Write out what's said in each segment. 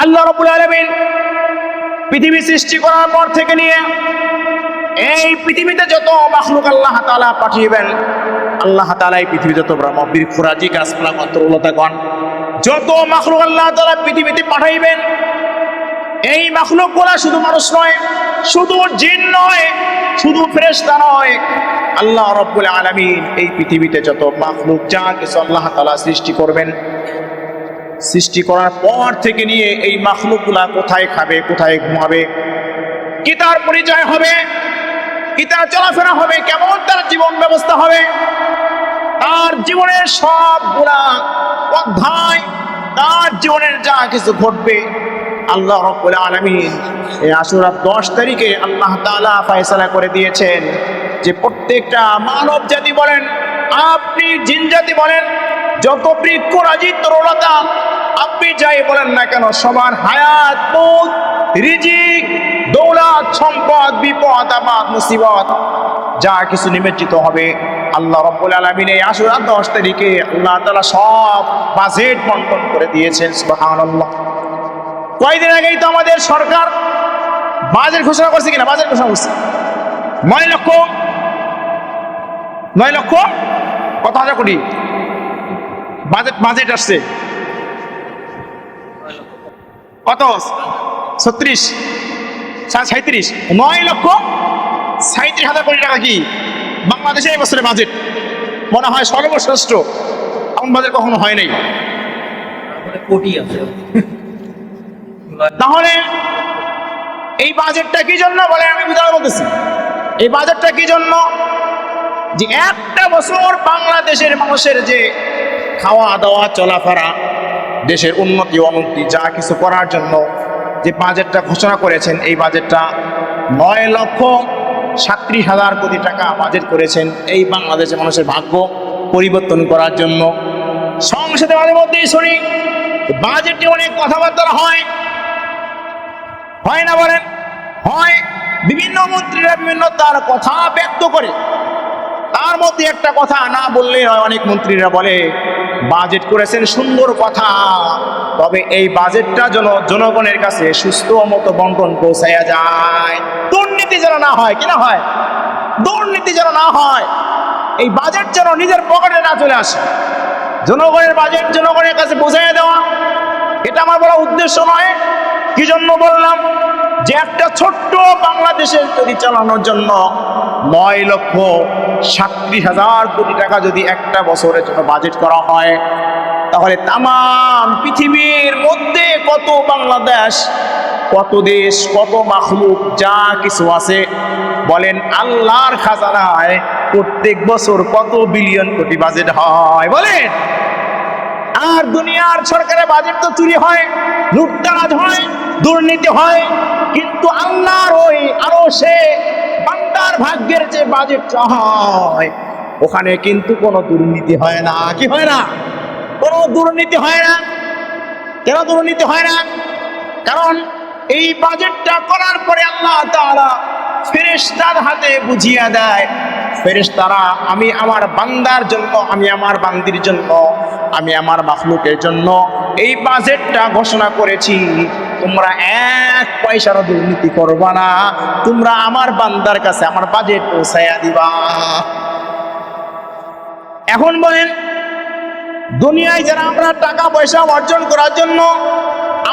আল্লাহ রাব্বুল আলামিন পৃথিবী সৃষ্টি করার পর থেকে নিয়ে এই পৃথিবীতে যত মাখলুক আল্লাহ তাআলা পাঠিয়েবেন, আল্লাহ তাআলা এই পৃথিবী যত বৃক্ষরাজি গাছপালা পত্রলতাগণ যত মাখলুক আল্লাহ তাআলা পৃথিবীতে পাঠাইবেন, এই মাখলুকগুলা শুধু মানুষ নয়, শুধু জিন নয়, শুধু ফেরেশতা নয়, আল্লাহ রাব্বুল আলামিন এই পৃথিবীতে যত মাখলুক যা কিছু আল্লাহ তাআলা সৃষ্টি করবেন, সৃষ্টি করার পর থেকে নিয়ে এই মাখলুকগুলা কোথায় খাবে, কোথায় ঘুমাবে, কি তার পরিচয় হবে, কি তার চলাফেরা হবে, কেমন তার জীবন ব্যবস্থা হবে, তার জীবনের সবগুলা অধ্যায়, তার জীবনের যা কিছু ঘটবে, আল্লাহ রাব্বুল আলামিন এই আশুরার 10 তারিখে আল্লাহ তাআলা ফয়সালা করে দিয়েছেন যে প্রত্যেকটা মানব জাতি বলেন, আপনি জিন জাতি বলেন, যত বৃক্ষরাজি তরুলতা আপনি যাই বলেন না কেন, সবার হায়াত, মউত, রিজিক, দৌলত, সম্পদ, বিপদ, আপদ, মুসিবত যা কিছু নিমজ্জিত হবে, আল্লাহ রাব্বুল আলামিন এই আশুরা 10 তারিখে আল্লাহ তাআলা সব বাজেট বন্টন করে দিয়েছেন। সুবহানাল্লাহ। কয়েকদিন আগেই তো আমাদের সরকার বাজেট ঘোষণা করছে, কিনা বাজেট ঘোষণা করছে 9 লক্ষ কত হাজার কোটি বাজেট আসছে। কত? 36 37 9,37,000 কোটি টাকা কি বাংলাদেশে এই বছরের বাজেট মনে হয় সর্বশ্রেষ্ঠ। এমন বাজেট কখনো হয় নাই। কোটি আছে। তাহলে এই বাজেটটা কি জন্য বলে, আমি বুঝাতে বলতেছি, এই বাজেটটা কি জন্য, যে একটা বছর বাংলাদেশের মানুষের যে খাওয়া দাওয়া চলাফেরা, দেশের উন্নতি অবনতি যা কিছু করার জন্য যে বাজেটটা ঘোষণা করেছেন, এই বাজেটটা 9,37,000 কোটি টাকা বাজেট করেছেন এই বাংলাদেশের মানুষের ভাগ্য পরিবর্তন করার জন্য। সংসদে মাঝে মধ্যেই শুনি বাজেটে অনেক কথাবার্তা হয় না বলেন? হয়। বিভিন্ন মন্ত্রীরা বিভিন্ন তার কথা ব্যক্ত করে, তার মধ্যে একটা কথা না বললে হয়, অনেক মন্ত্রীরা বলে বাজেট করেছেন সুন্দর কথা, তবে এই বাজেটটা যেন জনগণের কাছে সুস্থ মতো বন্টন পৌঁছায়া যায়, দুর্নীতি যেন না হয়। কি না হয়? দুর্নীতি যেন না হয়, এই বাজেট যেন নিজের পকেটে না চলে আসে, জনগণের বাজেট জনগণের কাছে পৌঁছাইয়া দেওয়া, এটা আমার বড় উদ্দেশ্য নয়। কি জন্য বললাম, যে একটা ছোট্ট বাংলাদেশের যদি চালানোর জন্য 9,37,000 কোটি টাকা যদি একটা বছরের জন্য বাজেট করা হয়, তাহলে তাম পৃথিবীর মধ্যে কত বাংলাদেশ, কত দেশ, কত মাখলুক যা কিছু আছে বলেন, আল্লাহর খাজানায় প্রত্যেক বছর কত বিলিয়ন কোটি বাজেট হয় বলেন। আর দুনিয়ার সরকারের বাজেট তো চুরি হয়, লুটতরাজ হয়, দুর্নীতি হয়, কিন্তু আল্লাহর ওই আরশে বান্দার ভাগ্যের যে বাজেটটা হয়, ওখানে কিন্তু কোনো দুর্নীতি হয় না। কি হয় না? কোনো দুর্নীতি হয় না। কেন দুর্নীতি হয় না? কারণ এই বাজেটটা করার পরে আল্লাহ তাআলা ফেরেশতার হাতে বুঝিয়ে দেয়, ফেরেশতারা আমি আমার বান্দার জন্য, আমি আমার বান্দির জন্য, আমি আমার মাখলুকের জন্য এই বাজেটটা ঘোষণা করেছি, তোমরা 1 পয়সারও দুর্নীতি করবা না, তোমরা আমার বান্দার কাছে আমার বাজেট পৌঁছাইয়া দিবা। এখন বলেন, দুনিয়ায় যারা আমরা টাকা পয়সা অর্জন করার জন্য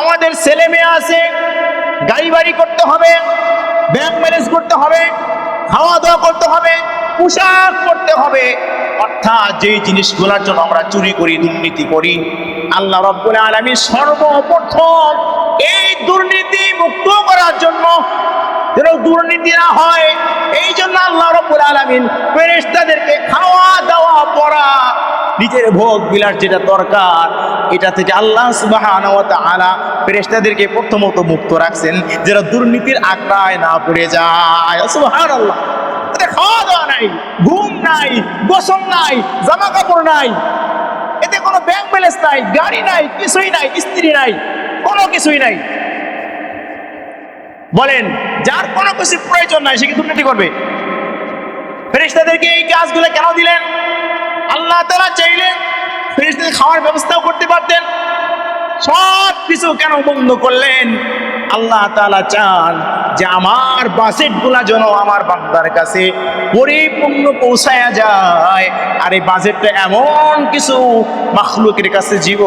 আমাদের ছেলে মেয়ে আছে, গাড়ি বাড়ি করতে হবে, ব্যাংক ম্যানেজ করতে হবে, খাওয়া দাওয়া করতে হবে, পোশাক করতে হবে, অর্থাৎ যেই জিনিসগুলোর জন্য আমরা চুরি করি, দুর্নীতি করি, আল্লাহ রাব্বুল আলামিন সর্বপ্রথম এই দুর্নীতি মুক্ত করার জন্য, যেন দুর্নীতি না হয়, এই জন্য আল্লাহ রাব্বুল আলামিন ফেরেশতাদেরকে খাওয়া দাওয়া পড়া, নিজের ভোগ বিলাস যেটা দরকার, এটা থেকে আল্লাহ সুবহানাহু ওয়া তাআলা ফেরেশতাদেরকে প্রথমত মুক্ত রাখছেন, যেন দুর্নীতির আঁকড়ায় না পড়ে যায়। সুবহানাল্লাহ। খাওয়া দাওয়া নাই, ঘুম নাই, গোসল নাই, জামা কাপড় নাই, এতে কোনো ব্যাংক ব্যালেন্স নাই, গাড়ি নাই, কিছুই নাই, স্ত্রী নাই, কোনো কিছুই নাই। বলেন, যার কোনো কিছু প্রয়োজন নাই সে কি দুর্নীতি করবে? ফেরেশতাদেরকে এই কাজগুলো কেন দিলেন? আল্লাহ তাআলা চাইলেন ফেরেশতাদের খাওয়ার ব্যবস্থাও করতে পারতেন, সব কিছু কেন বন্ধ করলেন? আল্লাহ তাআলা চান যে আমার বাজেটগুলা যেন আমার বান্দার কাছে পরিপূর্ণ পৌঁছায়া যায়। আর এই বাজেটটা এমন কিছু মাখলুকের কাছে জীব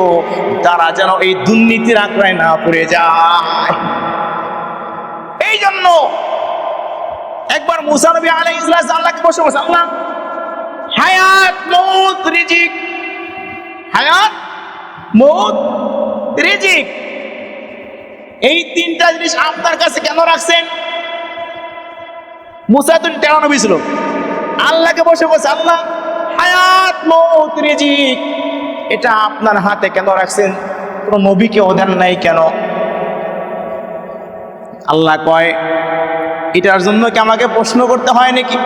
তারা যেন এই দুর্নীতির আঁকড়ায় না পড়ে যায়। এই জন্য একবার মুসা নবী আলাইহিস সালাম আল্লাহকে বসে বসে, আল্লাহ, হায়াত, মউত, রিজিক, হায়াত, মউত, রিজিক, এই তিনটা জিনিস আপনার কাছে কেন রাখছেন? মুসা তো তেরা নবী ছিল, আল্লাহকে বসে বসে, আল্লাহ, হায়াত, মউত, রিজিক, এটা আপনার হাতে কেন রাখছেন? কোন নবীকে ওদেন নাই কেন? আল্লাহ কয়, এটার জন্য কি আমাকে প্রশ্ন করতে হয় নাকি?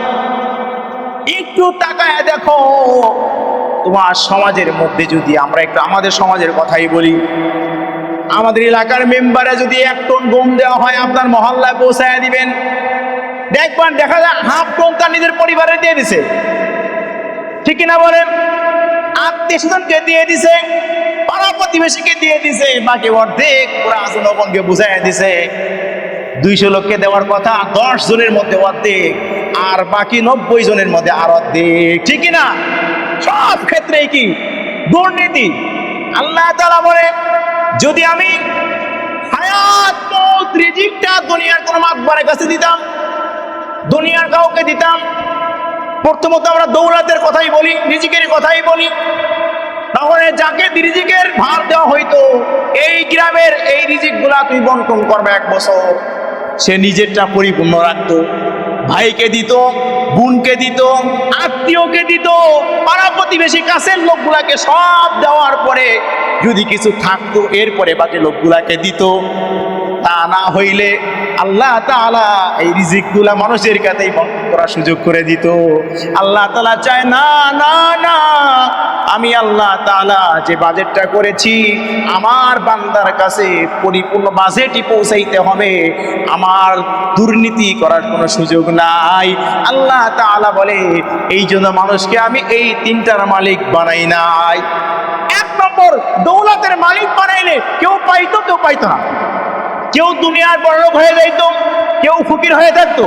একটু তাকায় দেখো, তোমার সমাজের মধ্যে যদি আমরা একটু আমাদের সমাজের কথাই বলি, আমাদের এলাকার মেম্বারে যদি 1 টন গম দেওয়া হয় আপনার মহল্লায় পৌঁছায় দিবেন, দেখবেন দেখা যায় হাফ টন তার নিজের পরিবারে দিয়ে দিছে, ঠিক কিনা বলেন? আত্মীয়-স্বজনকে দিয়ে দিছে, পাড়া প্রতিবেশীকে দিয়ে দিছে, বাকি অর্ধেক পুরা জনগণকে বুঝাইয়া দিছে। 200 লোককে দেওয়ার কথা 10 জনের মধ্যে অর্ধেক, আর বাকি 90 জনের মধ্যে আর অর্ধেক, ঠিক কিনা? সব ক্ষেত্রে কি দুর্নীতি? আল্লাহ তাআলা বলে, যদি আমি হায়াত, মউত, রিজিকটা দুনিয়ার কোন মাতবারের কাছে দিতাম, দুনিয়ার কাউকে দিতাম, প্রথমত আমরা দৌলতের কথাই বলি, রিজিকের কথাই বলি, তাহলে যাকে রিজিকের ভার দেওয়া হইতো, এই গ্রামের এই রিজিকগুলা তুই বন্টন করবে 1 বছর, সে নিজেরটা পরিপূর্ণ রাখতো, ভাইকে দিত, বোনকে দিত, আত্মীয়কে দিত, পাড়া প্রতিবেশী কাছের লোকগুলাকে সব দেওয়ার পরে যদি কিছু থাকতো এরপরে বাকি লোকগুলাকে দিত। তা না হইলে আল্লাহ তাআলা এই রিজিকগুলা মানুষের কাছেই বন্টন করার সুযোগ করে দিত। আল্লাহ তাআলা চায় না, না, না, আমি আল্লাহ তাআলা যে বাজেটটা করেছি আমার বান্দার কাছে পরিপূর্ণ বাজেটই পৌঁছাইতে হবে, আমার দুর্নীতি করার কোনো সুযোগ নাই। আল্লাহ তাআলা বলে, এই জন্য মানুষকে আমি এই 3টার মালিক বানাই নাই। 1 নম্বর, দৌলতের মালিক বানাইলে কেউ পাইতো, কেউ পাইতো না, কেউ দুনিয়ার বড়লোক হয়ে যাইতো, কেউ ফকির হয়ে থাকতো,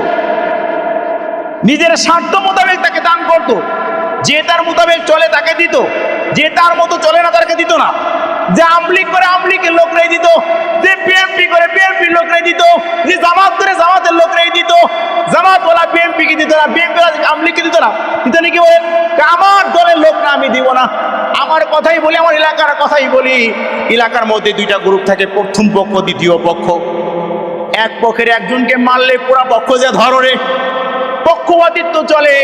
নিজের স্বার্থ মোতাবেক তাকে দান করতো, যে তার মোতাবেক চলে তাকে দিত, যে তার মতো চলে না তাকে দিত না, যে আমলিগ করে আমলিগের লোকরাই দিত, যে বিএনপি করে বিএনপির লোকরাই দিত, যে জামাত করে জামাতের লোকরাই দিত, জামাত ওলা বিএনপিকে দিত না, বিএনপি আমলিগকে দিত না, দিত নাকি? বলেন, আমার দলের লোকরা আমি দিব না। আমার কথাই বলি, আমার এলাকার কথাই বলি, এলাকার মধ্যে 2টা গ্রুপ থাকে, প্রথম পক্ষ, দ্বিতীয় পক্ষ। এক পক্ষের একজনকে মারলে পুরা পক্ষ যে ধরে, পক্ষপাতিত্ব চলে।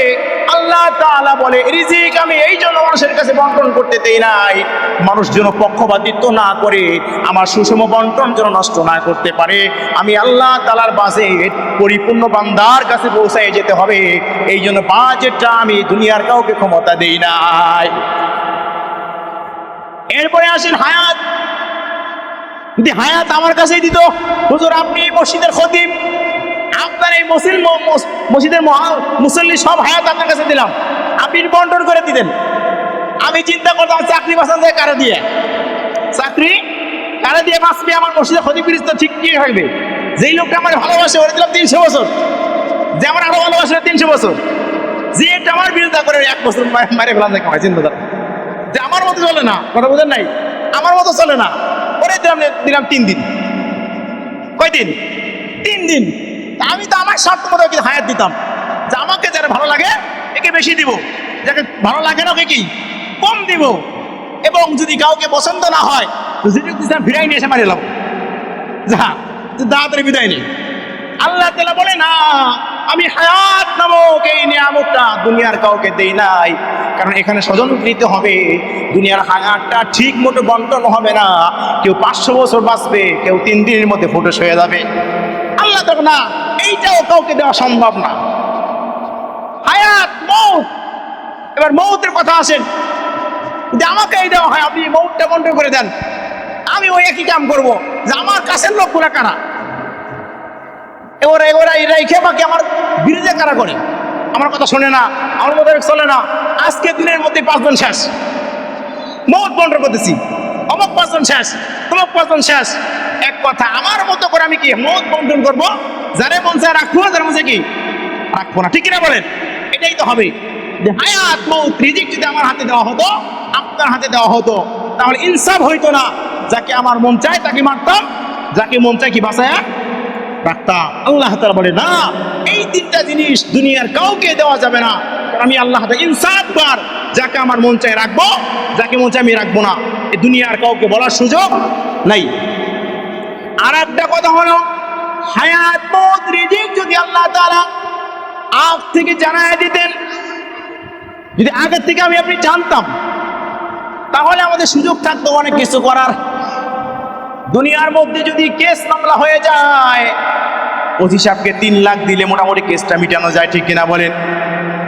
আল্লাহ তাআলা বলে, রিজিক আমি এই জন্য মানুষের কাছে বন্টন করতে দেই নাই, মানুষ যেন পক্ষপাতিত্ব না করে, আমার সুষম বন্টন যেন নষ্ট না করতে পারে। আমি আল্লাহ তাআলার বাজেট পরিপূর্ণ বান্দার কাছে পৌঁছায় যেতে হবে, এই জন্য বাজেটটা আমি দুনিয়ার কাউকে ক্ষমতা দেই নাই। এরপরে আসেন হায়াত। যদি হায়াত আমার কাছেই দিত, হুজুর আপনি মসজিদের খতিব, আপনার এই মসজিদের মুসল্লি সব হায়াত আপনার কাছে দিলাম, আপনি বন্টন করে দিতেন। আমি চিন্তা করতাম চাকরি বাঁচান যায় কারে দিয়ে, চাকরি কারে দিয়ে বাঁচবে, আমার মসজিদের খতিব তো ঠিক কি থাকবে? যেই লোকটা আমার ভালোবাসে ওরে দিলাম 300 বছর, যে আমার আরো ভালোবাসে 300 বছর, যে এটা আমার বিরোধিতা করে 1 বছর মারে ফেলা যায়। চিন্তা করেন যে আমার মতো চলে না, কথা বোঝেন নাই, আমার মতো চলে না, ওরে দিলাম 3 দিন। কয়দিন? 3 দিন। আমি তো আমার স্বার্থ মতো হায়াত দিতাম, যে আমাকে যারা ভালো লাগে একে বেশি দিব, যাকে ভালো লাগে না ওকে কি কম দিব, এবং যদি কাউকে পছন্দ না হয় ভিড়াই নিয়ে এসে মারি এলাম, যা তাড়াতাড়ি বিদায় নেই। আল্লাহ তাআলা বলে, না, আমি হায়াত নামক এই নিয়ামতটা দুনিয়ার কাউকে দেই নাই, কারণ এখানে স্বজনপ্রীত হবে, দুনিয়ার হায়াতটা ঠিক মতো বন্টন হবে না, কেউ 500 বছর বাঁচবে, কেউ 3 দিনের মধ্যে ফুটে হয়ে যাবে। আল্লাহ দেখো না, এইটাও কাউকে দেওয়া সম্ভব না। হায়াত, মউত। এবার মউতের কথা আসেন, যদি আমাকে এই দেওয়া হয়, আপনি মউতটা বন্টন করে দেন, আমি ওই একই কাম করবো, যে আমার কাছের লোকগুলা কারা, এরা রেখে বাকি আমার বিরুদ্ধে কারা করে, আমার কথা শোনে না, আমার মোতাবেক চলে না, আজকে দিনের মধ্যে 5 জন শেষ, মউত বন্টন করতেছি। অমুক পার্সন শেষ, তমুক পার্সন শেষ। এক কথা আমার মতো করে আমি কি মত বন্টন করবো, যারে মন চায় রাখবো, যার মন চায় কি রাখবো না, ঠিক কিনা বলেন? এটাই তো হবে যে হায়াত মৌত রিজিক যদি আমার হাতে দেওয়া হতো, আপনার হাতে দেওয়া হতো, তাহলে ইনসাফ হইতো না। যাকে আমার মন চায় তাকে মারতাম, যাকে মন চায় কি বাঁচায়া রাখতাম। আল্লাহ তাআলা বলে না, এই তিনটা জিনিস দুনিয়ার কাউকে দেওয়া যাবে না। আমি আল্লাহ ইনসাফ বার, যাকে আমার মন চায় রাখবো, যাকে মন চায় আমি রাখবো না, এই দুনিয়ার কাউকে বলার সুযোগ নাই। আর একটা কথা হলো, হায়াত মৌত রিজিক যদি আল্লাহ তাআলা আগ থেকে জানায় দিতেন, যদি আগের থেকে আমি আপনি জানতাম, তাহলে আমাদের সুযোগ থাকতো অনেক কিছু করার। দুনিয়ার মধ্যে যদি কেস মামলা হয়ে যায়, ওসি সাহেবকে 3 লাখ দিলে মোটামুটি কেসটা মিটানো যায়, ঠিক কিনা বলেন?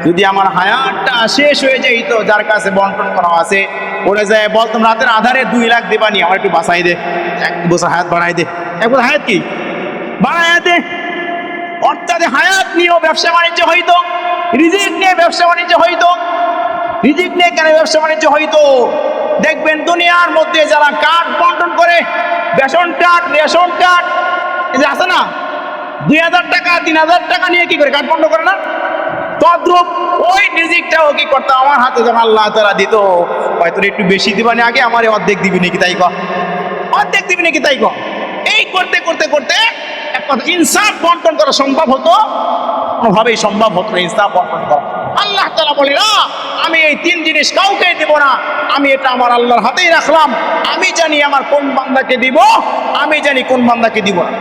যদি আমার হায়াতটা শেষ হয়ে যেত, যার কাছে বন্টন করা আছে, ওরে যায় বলতাম রাতের আধারে 2 লাখ দেবানি, আমার একটু বাঁচাই দে, 1 বছর হায়াত বাড়াই দে। এক বছর হায়াত কি বাড়াই দে। অর্থাৎ হায়াত নিয়েও ব্যবসা বাণিজ্য হইতো, রিজিক নিয়ে ব্যবসা বাণিজ্য হইতো। রিজিক নিয়ে কেন ব্যবসা বাণিজ্য হইতো? দেখবেন দুনিয়ার মধ্যে যারা কার্ড বন্টন করে, বেসন কার্ড, রেশন কার্ড, এই যে আছে না, 2000 টাকা 3000 টাকা নিয়ে কি করে কার্ড বন্টন করে না? তদ্রূপ ওই রিজিকটাও কি করতো আমার হাতে যখন আল্লাহ তাআলা দিত, হয়তো একটু বেশি দিবানি, আগে আমারে অর্ধেক দিবি নাকি তাই কর, অর্ধেক দিবি নাকি তাই কর। এই করতে করতে করতে এক কথা ইনসাফ বন্টন করা সম্ভব হতো, কোনোভাবেই সম্ভব হতো না ইনসাফ বন্টন করা। আল্লাহ তাআলা বলে না, আমি এই 3 জিনিস কাউকে দেব না, আমি এটা আমার আল্লাহর হাতেই রাখলাম। আমি জানি আমার কোন বান্দাকে দিব, আমি জানি কোন বান্দাকে দিব না।